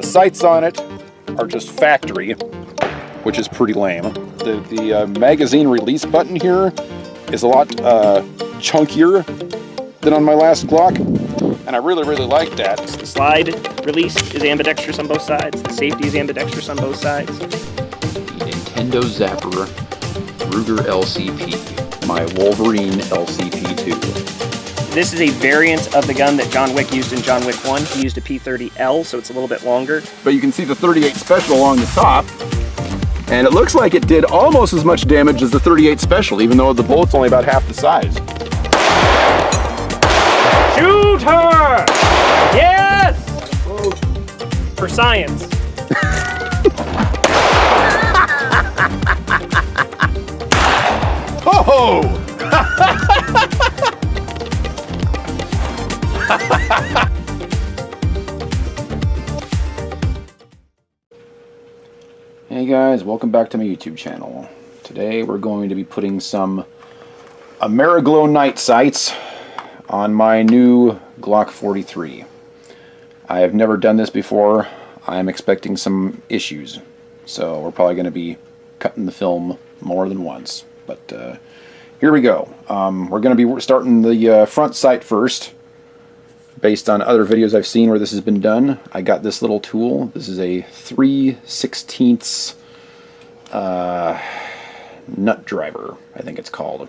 The sights on it are just factory, which is pretty lame. The magazine release button here is a lot chunkier than on my last Glock, and I really like that. The slide release is ambidextrous on both sides. The safety is ambidextrous on both sides. The Nintendo Zapper Ruger LCP, my Wolverine LCP2. This is a variant of the gun that John Wick used in John Wick 1. He used a P30L, so it's a little bit longer. But you can see the 38 Special along the top, and it looks like it did almost as much damage as the 38 Special, even though the bullet's only about half the size. Shoot her! Yes! For science. Oh! Hey guys, welcome back to my YouTube channel. Today we're going to be putting some AmeriGlo night sights on my new Glock 43. I have never done this before. I'm expecting some issues, so we're probably going to be cutting the film more than once. But here we go. We're going to be starting the front sight first. Based on other videos I've seen where this has been done, I got this little tool. This is a 3/16 nut driver, I think it's called.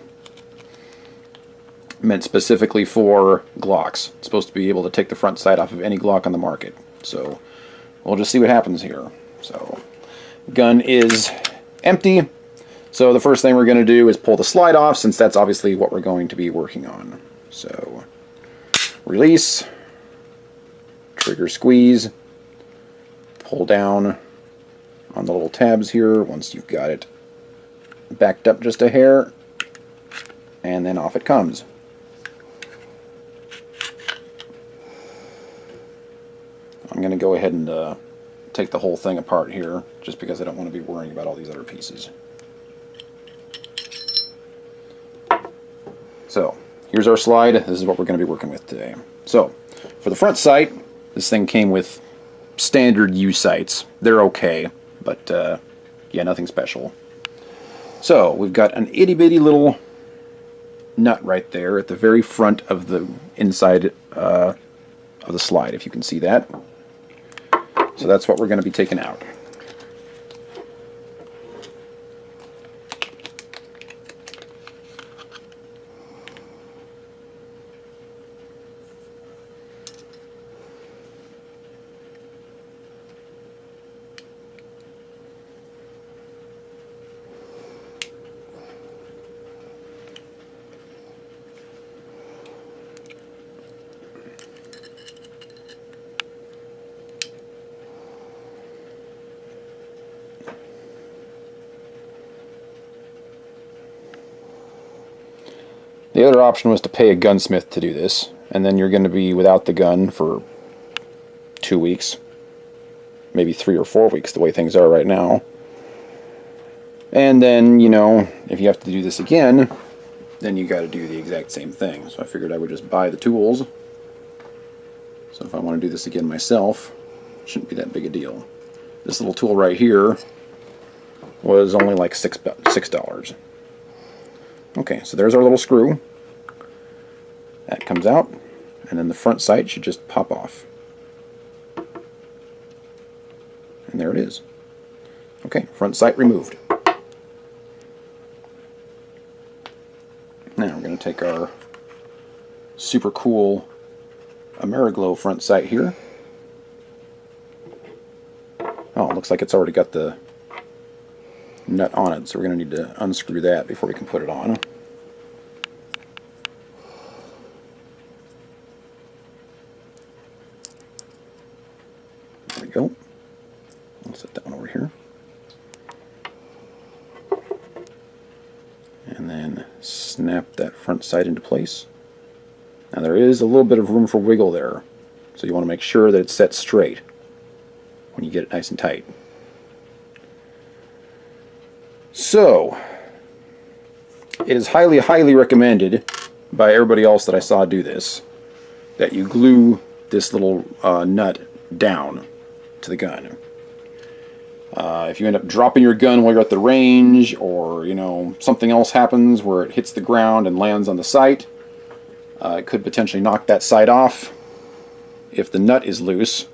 Meant specifically for Glocks. It's supposed to be able to take the front sight off of any Glock on the market. So we'll just see what happens here. So gun is empty. So the first thing we're going to do is pull the slide off, since that's obviously what we're going to be working on. So release, trigger squeeze, pull down on the little tabs here once you've got it backed up just a hair, and then off it comes. I'm going to go ahead and take the whole thing apart here, just because I don't want to be worrying about all these other pieces. So here's our slide. This is what we're going to be working with today. So for the front sight, this thing came with standard U sights. They're okay, but yeah, nothing special. So we've got an itty bitty little nut right there at the very front of the inside of the slide, if you can see that. So that's what we're going to be taking out. The other option was to pay a gunsmith to do this, and then you're going to be without the gun for 2 weeks, maybe 3 or 4 weeks, the way things are right now. And then, you know, if you have to do this again, then you got to do the exact same thing. So I figured I would just buy the tools. So if I want to do this again myself, it shouldn't be that big a deal. This little tool right here was only like $6. Okay, so there's our little screw. That comes out, and then the front sight should just pop off. And there it is. Okay, front sight removed. Now we're going to take our super cool AmeriGlo front sight here. Oh, it looks like it's already got the nut on it, so we're going to need to unscrew that before we can put it on. There we go. I'll set that one over here. And then snap that front sight into place. Now there is a little bit of room for wiggle there, so you want to make sure that it's set straight when you get it nice and tight. So, it is highly, highly recommended by everybody else that I saw do this, that you glue this little nut down to the gun. If you end up dropping your gun while you're at the range, or something else happens where it hits the ground and lands on the sight, it could potentially knock that sight off if the nut is loose,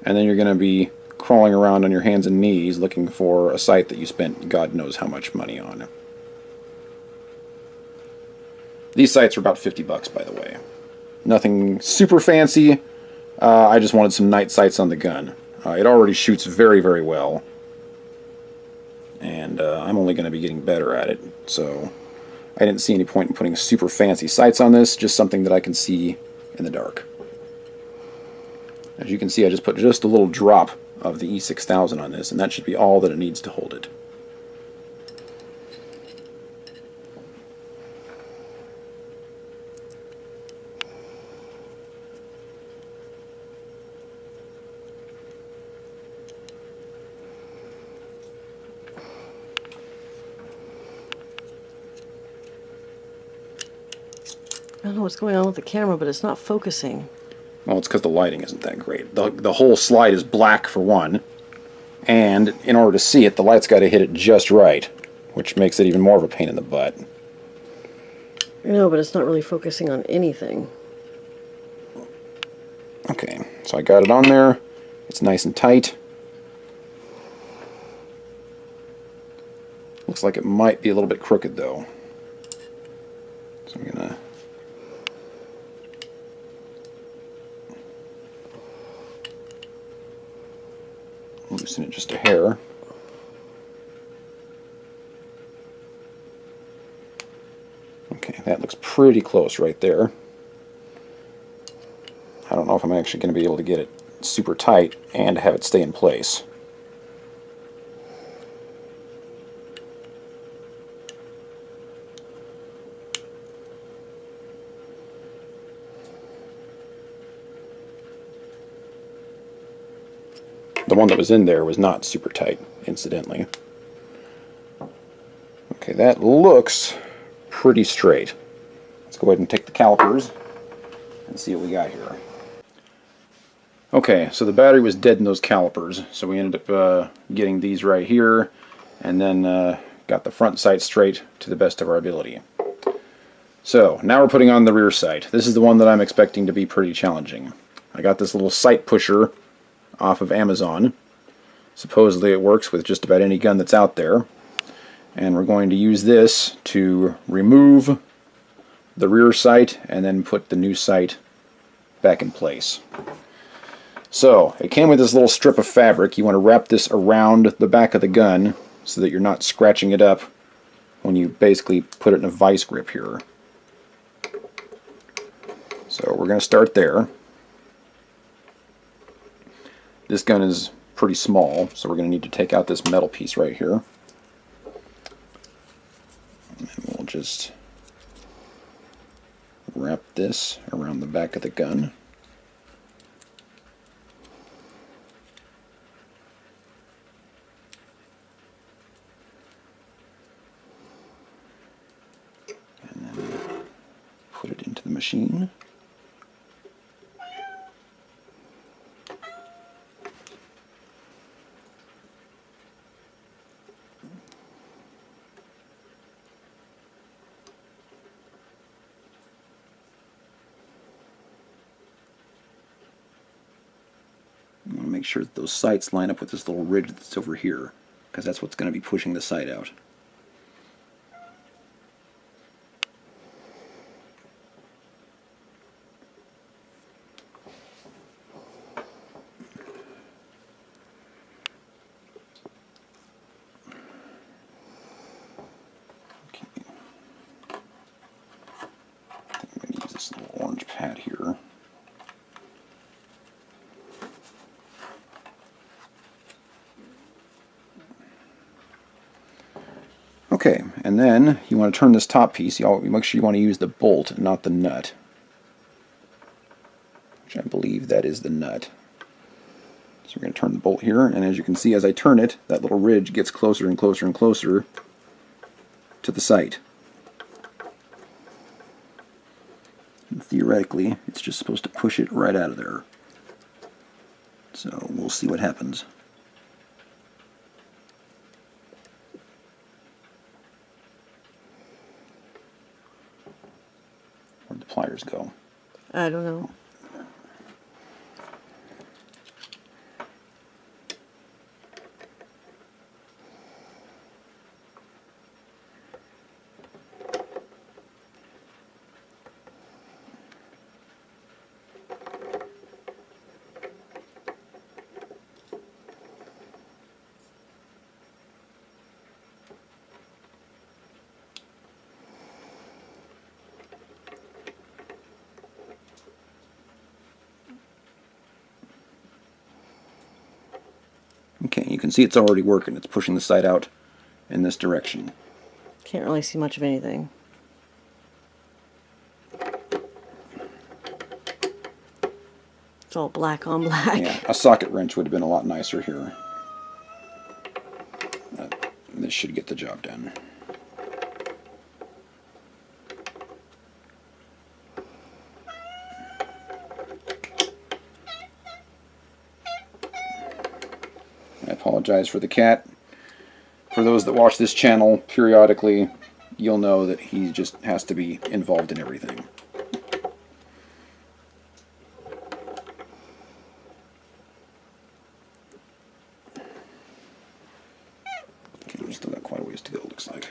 and then you're going to be crawling around on your hands and knees looking for a sight that you spent God knows how much money on. These sights are about $50, by the way. Nothing super fancy. I just wanted some night sights on the gun. It already shoots very, very well, and I'm only going to be getting better at it, so I didn't see any point in putting super fancy sights on this, just something that I can see in the dark. As you can see, I just put just a little drop of the E6000 on this, and that should be all that it needs to hold it. I don't know what's going on with the camera, but it's not focusing. Well, it's because the lighting isn't that great. The whole slide is black for one, and in order to see it, the light's got to hit it just right, which makes it even more of a pain in the butt. I know, but it's not really focusing on anything. Okay, so I got it on there. It's nice and tight. Looks like it might be a little bit crooked, though. So I'm going to loosen it just a hair. Okay, that looks pretty close right there. I don't know if I'm actually going to be able to get it super tight and have it stay in place. The one that was in there was not super tight, incidentally. Okay, that looks pretty straight. Let's go ahead and take the calipers and see what we got here. Okay, so the battery was dead in those calipers, so we ended up getting these right here, and then got the front sight straight to the best of our ability. So, now we're putting on the rear sight. This is the one that I'm expecting to be pretty challenging. I got this little sight pusher off of Amazon. Supposedly it works with just about any gun that's out there. And we're going to use this to remove the rear sight and then put the new sight back in place. So, it came with this little strip of fabric. You want to wrap this around the back of the gun so that you're not scratching it up when you basically put it in a vice grip here. So we're going to start there. This gun is pretty small, so we're going to need to take out this metal piece right here. And we'll just wrap this around the back of the gun. And then put it into the machine. You want to make sure that those sights line up with this little ridge that's over here, because that's what's going to be pushing the sight out. Okay. I'm going to use this little orange pad here. Okay, and then you want to turn this top piece. You make sure you want to use the bolt and not the nut, which I believe that is the nut. So we're going to turn the bolt here, and as you can see, as I turn it, that little ridge gets closer and closer and closer to the sight. And theoretically, it's just supposed to push it right out of there. So we'll see what happens. Where'd the pliers go? I don't know. Okay, you can see it's already working. It's pushing the sight out in this direction. Can't really see much of anything. It's all black on black. Yeah, a socket wrench would have been a lot nicer here. This should get the job done. I apologize for the cat. For those that watch this channel periodically, you'll know that he just has to be involved in everything. Okay, we've still got quite a ways to go, looks like.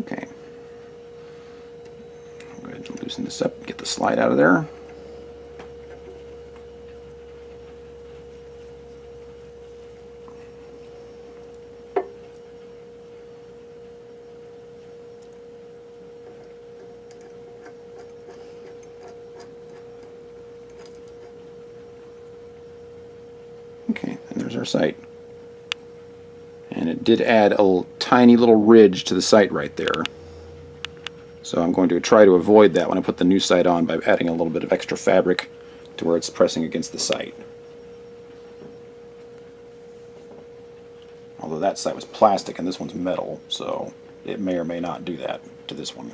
Okay. I'll go ahead and loosen this up, get the slide out of there. Okay, and there's our sight. And it did add a tiny little ridge to the sight right there. So I'm going to try to avoid that when I put the new sight on by adding a little bit of extra fabric to where it's pressing against the sight. Although that sight was plastic and this one's metal, so it may or may not do that to this one.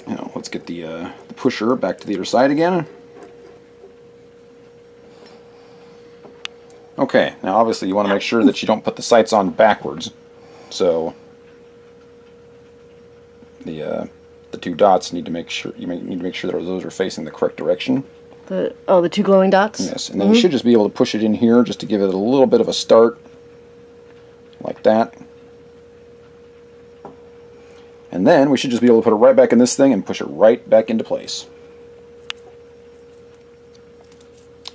Now let's get the pusher back to the other side again. Okay, now obviously you want to make sure that you don't put the sights on backwards. So the two dots need to make sure need to make sure that those are facing the correct direction. The two glowing dots? Yes, and then you should just be able to push it in here just to give it a little bit of a start. Like that. And then we should just be able to put it right back in this thing and push it right back into place.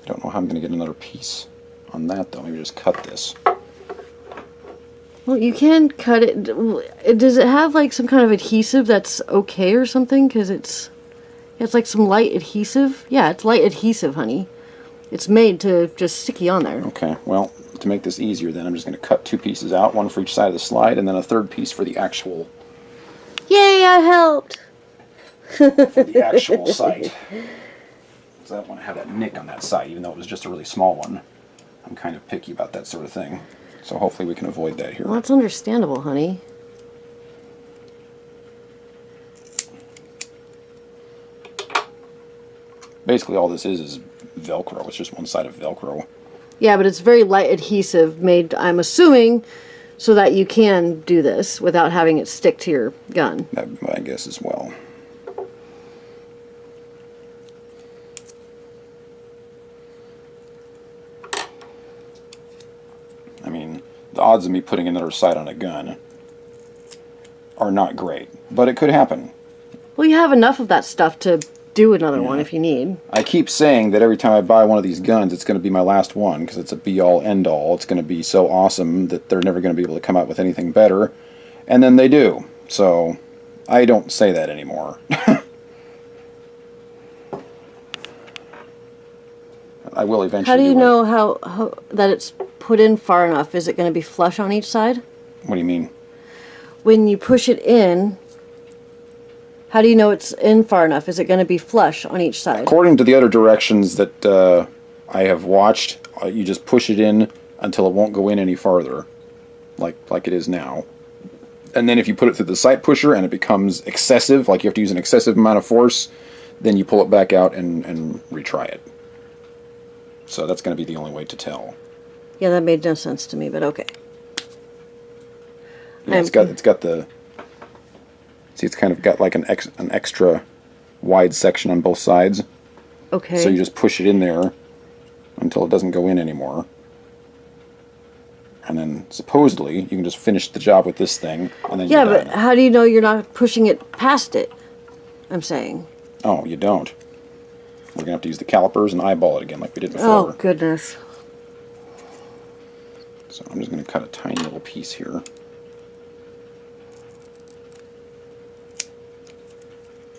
I don't know how I'm going to get another piece on that though. Maybe just cut this. Well, you can cut it. Does it have like some kind of adhesive that's okay or something? Because it's like some light adhesive. Yeah, it's light adhesive, honey. It's made to just sticky on there. Okay, well, to make this easier then, I'm just going to cut two pieces out, one for each side of the slide, and then a third piece for the actual... Yay, I helped! For the actual sight. Because I don't want to have that nick on that side, even though it was just a really small one. I'm kind of picky about that sort of thing. So hopefully we can avoid that here. Well, that's understandable, honey. Basically all this is Velcro. It's just one side of Velcro. Yeah, but it's very light adhesive, made, I'm assuming, so that you can do this without having it stick to your gun. That, I guess, as well. I mean, the odds of me putting another sight on a gun are not great, but it could happen. Well, you have enough of that stuff to do another one if you need. I keep saying that every time I buy one of these guns, it's going to be my last one because it's a be-all, end-all. It's going to be so awesome that they're never going to be able to come out with anything better, and then they do. So I don't say that anymore. I will eventually. How do you know how that it's put in far enough? Is it going to be flush on each side? What do you mean? When you push it in, how do you know it's in far enough? Is it going to be flush on each side? According to the other directions that I have watched, you just push it in until it won't go in any farther, like it is now. And then if you put it through the sight pusher and it becomes excessive, like you have to use an excessive amount of force, then you pull it back out and retry it. So that's going to be the only way to tell. Yeah, that made no sense to me, but okay. Yeah, it's got the. See, it's kind of got like an extra wide section on both sides. Okay. So you just push it in there until it doesn't go in anymore. And then supposedly you can just finish the job with this thing, and then yeah, you're done. but how do you know you're not pushing it past it? I'm saying. Oh, you don't. We're gonna have to use the calipers and eyeball it again, like we did before. Oh goodness. So I'm just gonna cut a tiny little piece here.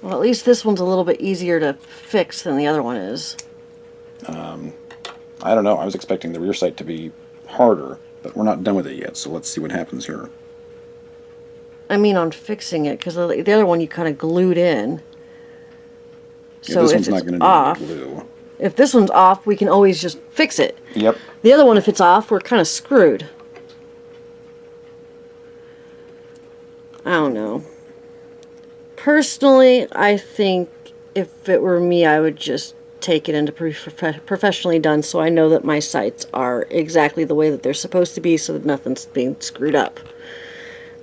Well, at least this one's a little bit easier to fix than the other one is. I don't know. I was expecting the rear sight to be harder, but we're not done with it yet. So let's see what happens here. I mean, on fixing it, because the other one you kind of glued in. Yeah, So this if one's not it's going to off, need glue. if this one's off, we can always just fix it. Yep. The other one, if it's off, we're kind of screwed. I don't know. Personally, I think if it were me, I would just take it into professionally done, so I know that my sights are exactly the way that they're supposed to be, so that nothing's being screwed up.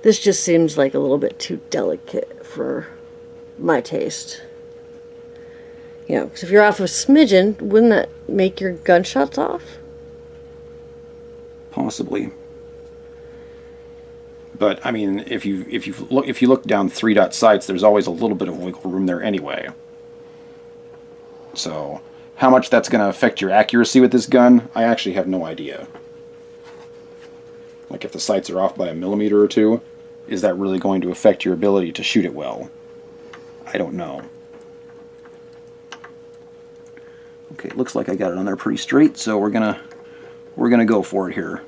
This just seems like a little bit too delicate for my taste. You know, because if you're off a smidgen, wouldn't that make your gunshots off? Possibly. But I mean, if you look down 3-dot sights, there's always a little bit of wiggle room there anyway. So, how much that's going to affect your accuracy with this gun, I actually have no idea. Like if the sights are off by a millimeter or two, is that really going to affect your ability to shoot it well? I don't know. Okay, it looks like I got it on there pretty straight, so we're gonna go for it here.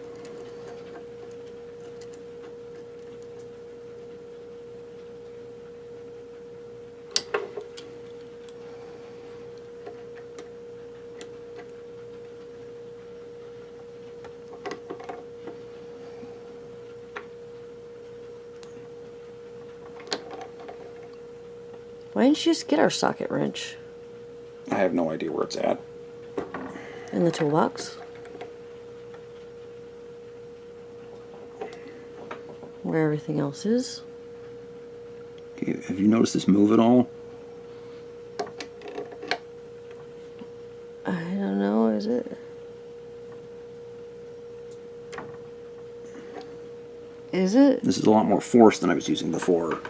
Why didn't you just get our socket wrench? I have no idea where it's at. In the toolbox? Where everything else is? Okay, have you noticed this move at all? I don't know, is it? Is it? This is a lot more force than I was using before.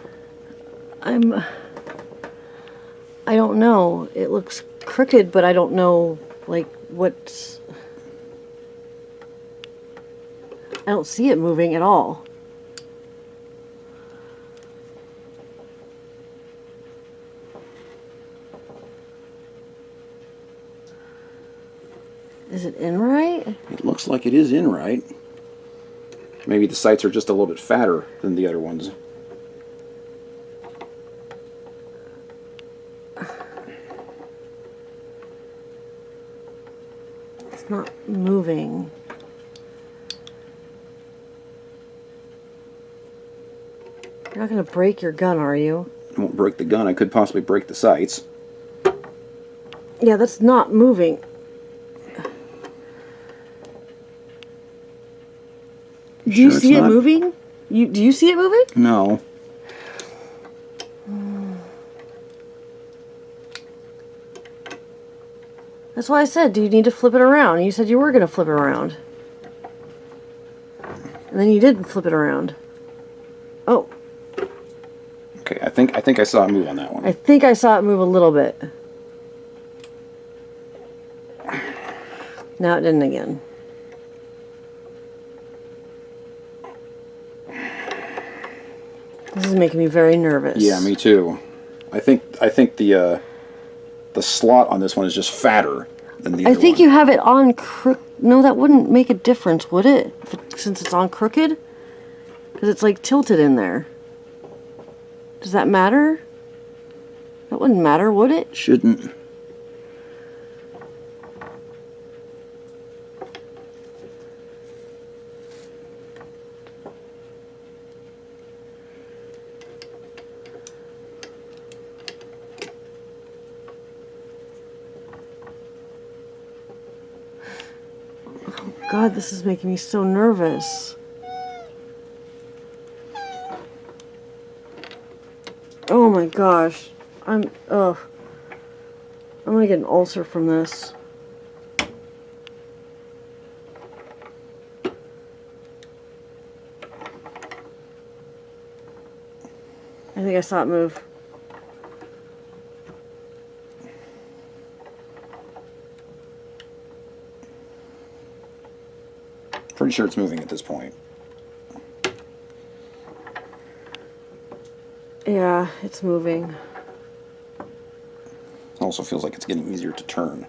I don't know. It looks crooked, but I don't know, like, what's... I don't see it moving at all. Is it in right? It looks like it is in right. Maybe the sights are just a little bit fatter than the other ones. It's not moving. You're not going to break your gun, are you? I won't break the gun. I could possibly break the sights. Yeah, that's not moving. Do you Sure see it's it not? moving? Do you see it moving? No. That's why I said, do you need to flip it around? You said you were going to flip it around. And then you didn't flip it around. Oh. Okay, I think I saw it move on that one. I think I saw it move a little bit. Now it didn't again. This is making me very nervous. Yeah, me too. I think the slot on this one is just fatter than the other I think one. you have it on No, that wouldn't make a difference, would it? Since it's on crooked? Because it's like tilted in there. Does that matter? That wouldn't matter, would it? Shouldn't. God, this is making me so nervous. Oh my gosh. I'm gonna get an ulcer from this. I think I saw it move. Pretty sure it's moving at this point. Yeah, it's moving. Also feels like it's getting easier to turn.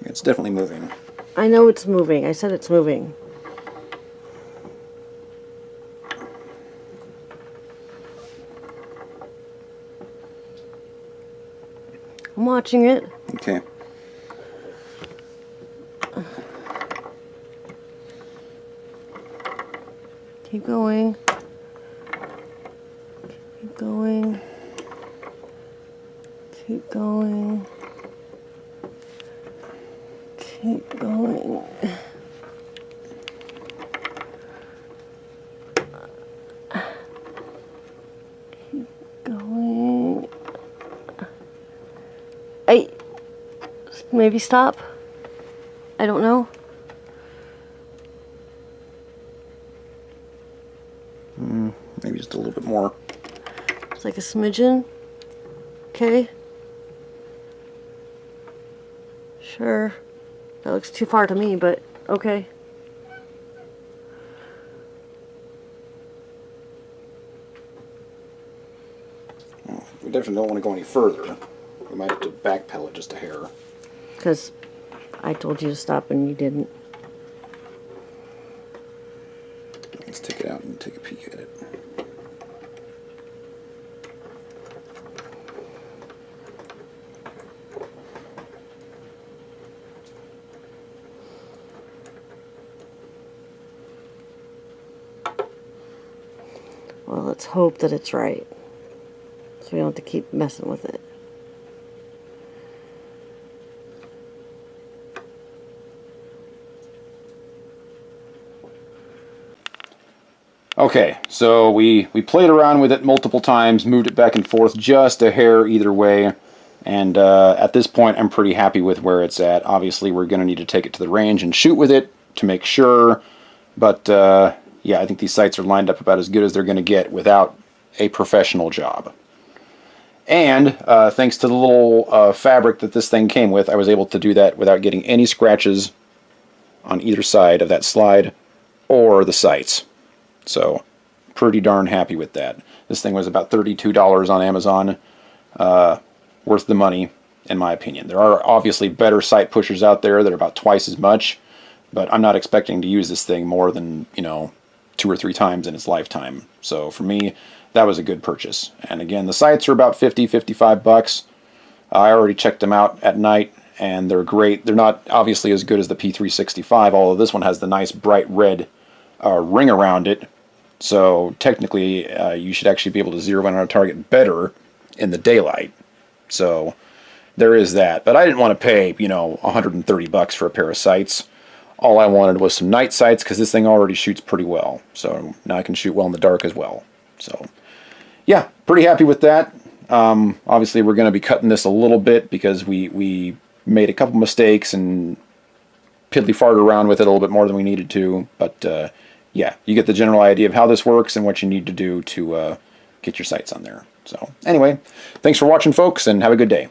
It's definitely moving. I know it's moving. I said it's moving. I'm watching it. Okay. Keep going. Keep going. Keep going. Keep going. Keep going. Maybe stop. I don't know. Maybe just a little bit more. It's like a smidgen. Okay. Sure. That looks too far to me, but okay. Well, we definitely don't want to go any further. We might have to backpedal it just a hair. Because I told you to stop and you didn't. Let's take it out and take a peek at it. Well, let's hope that it's right. So we don't have to keep messing with it. Okay, so we played around with it multiple times, moved it back and forth just a hair either way, and at this point I'm pretty happy with where it's at. Obviously we're going to need to take it to the range and shoot with it to make sure, but yeah, I think these sights are lined up about as good as they're going to get without a professional job. And thanks to the little fabric that this thing came with, I was able to do that without getting any scratches on either side of that slide or the sights. So, pretty darn happy with that. This thing was about $32 on Amazon. Worth the money, in my opinion. There are obviously better sight pushers out there that are about twice as much, but I'm not expecting to use this thing more than, 2 or 3 times in its lifetime. So, for me, that was a good purchase. And again, the sights are about $50-$55. I already checked them out at night, and they're great. They're not obviously as good as the P365, although this one has the nice bright red ring around it. So technically, you should actually be able to zero in on a target better in the daylight. So there is that. But I didn't want to pay, $130 for a pair of sights. All I wanted was some night sights because this thing already shoots pretty well. So now I can shoot well in the dark as well. So yeah, pretty happy with that. Obviously, we're going to be cutting this a little bit because we made a couple mistakes and piddly farted around with it a little bit more than we needed to, but yeah, you get the general idea of how this works and what you need to do to get your sights on there. So anyway, thanks for watching, folks, and have a good day.